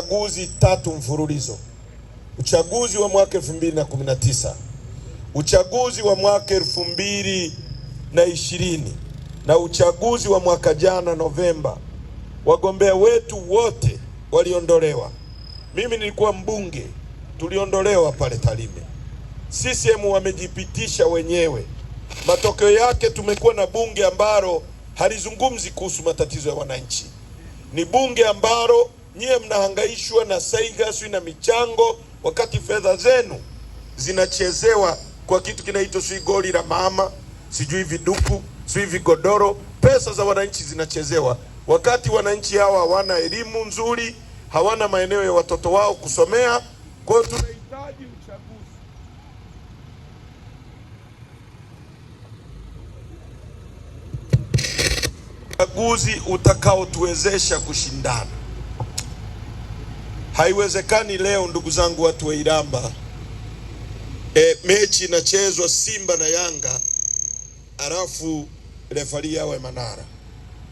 Chaguzi 3 mfululizo: uchaguzi wa mwaka 2019, uchaguzi wa mwaka 2020 na uchaguzi wa mwaka jana Novemba. Wagombea wetu wote waliondolewa. Mimi nilikuwa mbunge, tuliondolewa pale Tarime. CCM wamejipitisha wenyewe. Matokeo yake tumekuwa na bunge ambalo halizungumzi kuhusu matatizo ya wananchi. Ni bunge ambalo nyie mnahangaishwa na saigaswi na michango, wakati fedha zenu zinachezewa kwa kitu kinaitwa sijui goli la mama, sijui viduku, sijui vigodoro. Pesa za wananchi zinachezewa, wakati wananchi hawa hawana elimu nzuri, hawana maeneo ya watoto wao kusomea. Kwa hiyo tunahitaji uchaguzi utakaotuwezesha kushindana. Haiwezekani leo, ndugu zangu, watu wa Iramba, mechi inachezwa Simba na Yanga, alafu refari awe Manara.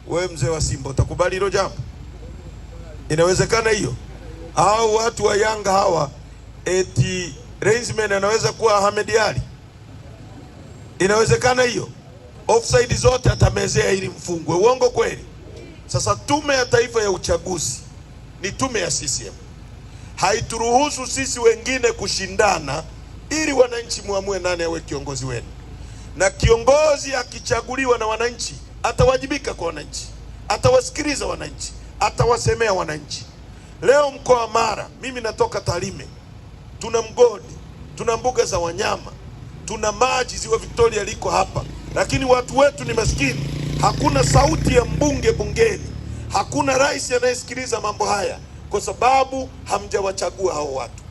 Wewe mzee wa Simba utakubali hilo jambo? Inawezekana hiyo? Au watu wa Yanga hawa eti Reisman anaweza kuwa Ahmed Ali? Inawezekana hiyo? Offside zote atamezea ili mfungwe. Uongo kweli? Sasa Tume ya Taifa ya Uchaguzi ni tume ya CCM, haituruhusu sisi wengine kushindana ili wananchi muamue nani awe kiongozi wenu. Na kiongozi akichaguliwa na wananchi atawajibika kwa wananchi, atawasikiliza wananchi, atawasemea wananchi. Leo mkoa wa Mara, mimi natoka Tarime, tuna mgodi, tuna mbuga za wanyama, tuna maji, ziwa Victoria liko hapa, lakini watu wetu ni maskini. Hakuna sauti ya mbunge bungeni, hakuna rais anayesikiliza mambo haya, kwa sababu hamjawachagua hao watu.